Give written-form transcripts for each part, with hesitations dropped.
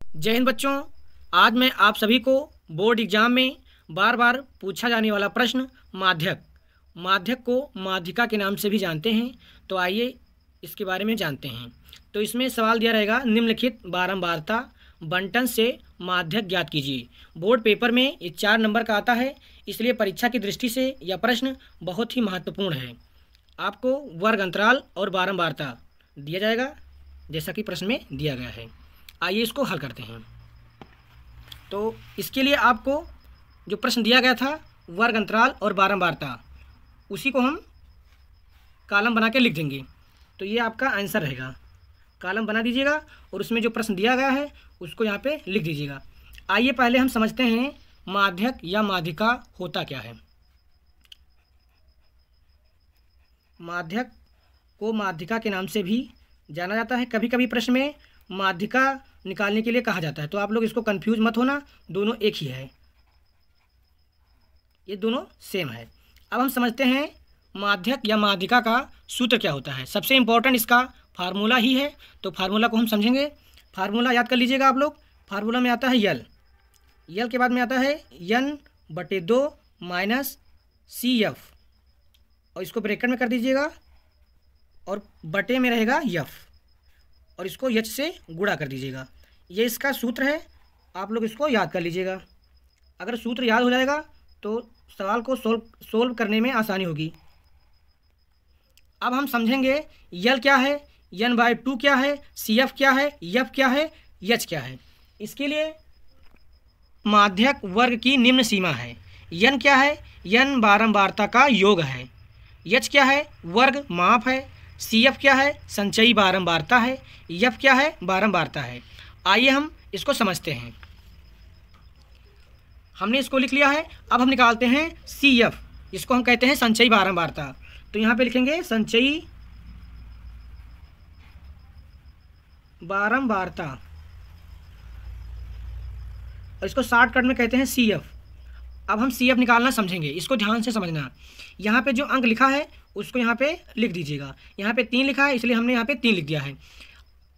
जय हिंद बच्चों। आज मैं आप सभी को बोर्ड एग्जाम में बार बार पूछा जाने वाला प्रश्न माध्यक को माध्यिका के नाम से भी जानते हैं, तो आइए इसके बारे में जानते हैं। तो इसमें सवाल दिया रहेगा, निम्नलिखित बारंबारता बंटन से माध्यक ज्ञात कीजिए। बोर्ड पेपर में ये 4 नंबर का आता है, इसलिए परीक्षा की दृष्टि से यह प्रश्न बहुत ही महत्वपूर्ण है। आपको वर्ग अंतराल और बारंबारता दिया जाएगा जैसा कि प्रश्न में दिया गया है। आइए इसको हल करते हैं। तो इसके लिए आपको जो प्रश्न दिया गया था वर्ग अंतराल और बारंबारता, उसी को हम कॉलम बना के लिख देंगे। तो ये आपका आंसर रहेगा। कॉलम बना दीजिएगा और उसमें जो प्रश्न दिया गया है उसको यहाँ पे लिख दीजिएगा। आइए पहले हम समझते हैं माध्यक या माध्यिका होता क्या है। माध्यक को माध्यिका के नाम से भी जाना जाता है। कभी कभी प्रश्न में माध्यिका निकालने के लिए कहा जाता है, तो आप लोग इसको कंफ्यूज मत होना, दोनों एक ही है, ये दोनों सेम है। अब हम समझते हैं माध्यक या माध्यिका का सूत्र क्या होता है। सबसे इम्पोर्टेंट इसका फार्मूला ही है, तो फार्मूला को हम समझेंगे। फार्मूला याद कर लीजिएगा आप लोग। फार्मूला में आता है यल के बाद में आता है n/2 - CF, और इसको ब्रैकेट में कर दीजिएगा और बटे में रहेगा यफ, और इसको h से गुणा कर दीजिएगा। ये इसका सूत्र है, आप लोग इसको याद कर लीजिएगा। अगर सूत्र याद हो जाएगा तो सवाल को सोल्व करने में आसानी होगी। अब हम समझेंगे यल क्या है, n/2 क्या है, CF क्या है, यफ क्या है, h क्या है। इसके लिए माध्यक वर्ग की निम्न सीमा है। n क्या है, n बारंबारता का योग है। h क्या है, वर्ग माप है। CF क्या है, संचयी बारंबारता है। यफ क्या है, बारंबारता है। आइए हम इसको समझते हैं। हमने इसको लिख लिया है। अब हम निकालते हैं CF, इसको हम कहते हैं संचयी बारंबारता। तो यहाँ पे लिखेंगे संचयी बारंबारता, और इसको शॉर्टकट में कहते हैं CF। अब हम CF निकालना समझेंगे, इसको ध्यान से समझना। यहाँ पे जो अंक लिखा है उसको यहाँ पे लिख दीजिएगा। यहाँ पे 3 लिखा है, इसलिए हमने यहाँ पे 3 लिख दिया है।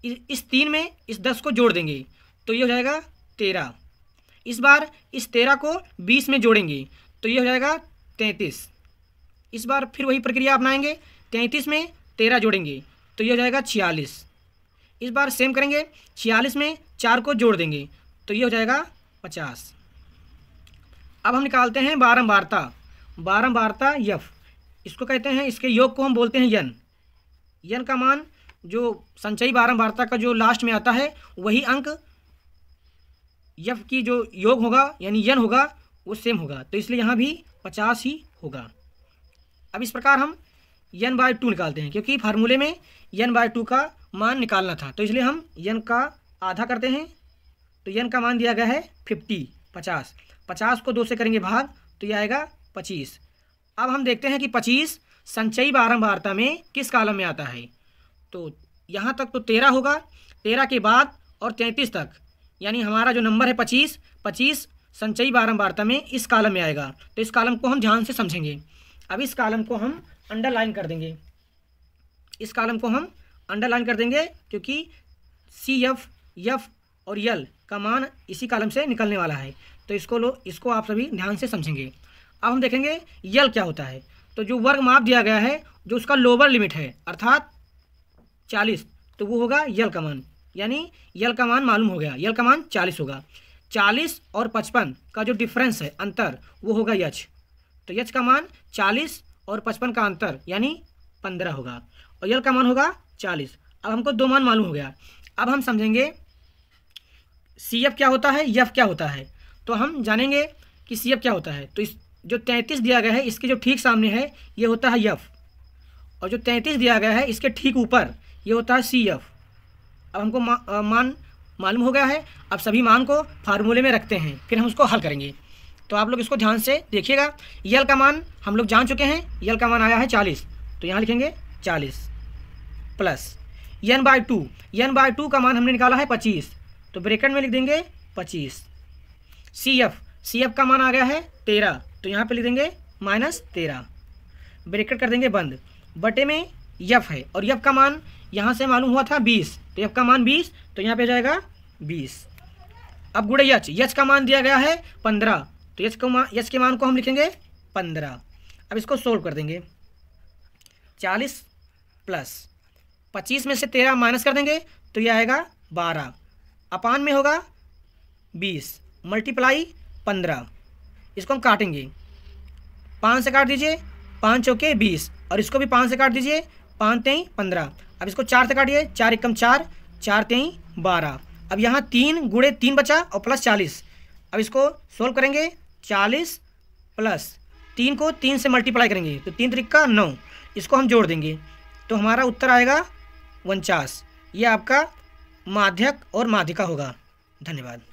इस 3 में इस 10 को जोड़ देंगे तो ये हो जाएगा 13। इस बार इस 13 को 20 में जोड़ेंगे तो ये हो जाएगा 33। इस बार फिर वही प्रक्रिया अपनाएंगे, 33 में 13 जोड़ेंगे तो ये हो जाएगा 46। इस बार सेम करेंगे, 46 में 4 को जोड़ देंगे तो ये हो जाएगा 50। अब हम निकालते हैं बारंबारता यफ, इसको कहते हैं, इसके योग को हम बोलते हैं n का मान जो संचयी बारंबारता का जो लास्ट में आता है वही अंक यफ की जो योग होगा यानी n होगा वो सेम होगा, तो इसलिए यहाँ भी 50 ही होगा। अब इस प्रकार हम n/2 निकालते हैं, क्योंकि फार्मूले में n/2 का मान निकालना था, तो इसलिए हम n का आधा करते हैं। तो n का मान दिया गया है 50। 50 को 2 से करेंगे भाग तो ये आएगा 25। अब हम देखते हैं कि 25 संचयी बारंबारता में किस कॉलम में आता है। तो यहाँ तक तो 13 होगा, 13 के बाद और 33 तक, यानी हमारा जो नंबर है 25 संचयी बारंबारता में इस कॉलम में आएगा। तो इस कॉलम को हम ध्यान से समझेंगे। अब इस कॉलम को हम अंडरलाइन कर देंगे, क्योंकि CF, यफ और यल का मान इसी कॉलम से निकलने वाला है। तो इसको आप सभी ध्यान से समझेंगे। अब हम देखेंगे यल क्या होता है। तो जो वर्ग माप दिया गया है, जो उसका लोअर लिमिट है अर्थात 40, तो वो होगा यल का मान, यानी यल का मान मालूम हो गया, यल का मान 40 होगा। 40 और 55 का जो डिफरेंस है, अंतर, वो होगा h। तो h का मान 40 और 55 का अंतर यानी 15 होगा, और यल का मान होगा 40। अब हमको 2 मान मालूम हो गया। अब हम समझेंगे CF क्या होता है, यफ क्या होता है। तो हम जानेंगे कि CF क्या होता है। तो इस जो 33 दिया गया है इसके जो ठीक सामने है ये होता है यफ, और जो 33 दिया गया है इसके ठीक ऊपर ये होता है CF। अब हमको मान मालूम हो गया है। अब सभी मान को फार्मूले में रखते हैं, फिर हम उसको हल करेंगे। तो आप लोग इसको ध्यान से देखिएगा। यल का मान हम लोग जान चुके हैं, यल का मान आया है 40, तो यहाँ लिखेंगे 40 प्लस n/2 का मान हमने निकाला है 25, तो ब्रैकेट में लिख देंगे 25। CF का मान आ गया है 13, तो यहाँ पे लिख देंगे -13, ब्रैकेट कर देंगे बंद, बटे में यफ है, और यफ का मान यहाँ से मालूम हुआ था 20, तो यफ का मान 20, तो यहाँ पे जाएगा 20 अब गुणे यच, यच का मान दिया गया है 15, तो यच के मान को हम लिखेंगे 15। अब इसको सोल्व कर देंगे। 40 प्लस 25 में से 13 माइनस कर देंगे तो यह आएगा 12, अपान में होगा 20 मल्टीप्लाई 15। इसको हम काटेंगे, 5 से काट दीजिए, 5 चौके 20, और इसको भी 5 से काट दीजिए, 5 तेई 15। अब इसको 4 से काटिए, 4 एकम 4, 4 तेई 12। अब यहाँ 3 गुणे 3 बचा और प्लस 40। अब इसको सोल्व करेंगे, 40 प्लस 3 को 3 से मल्टीप्लाई करेंगे तो 3 त्रिका 9, इसको हम जोड़ देंगे तो हमारा उत्तर आएगा 49। ये आपका माध्यक और माध्यिका होगा। धन्यवाद।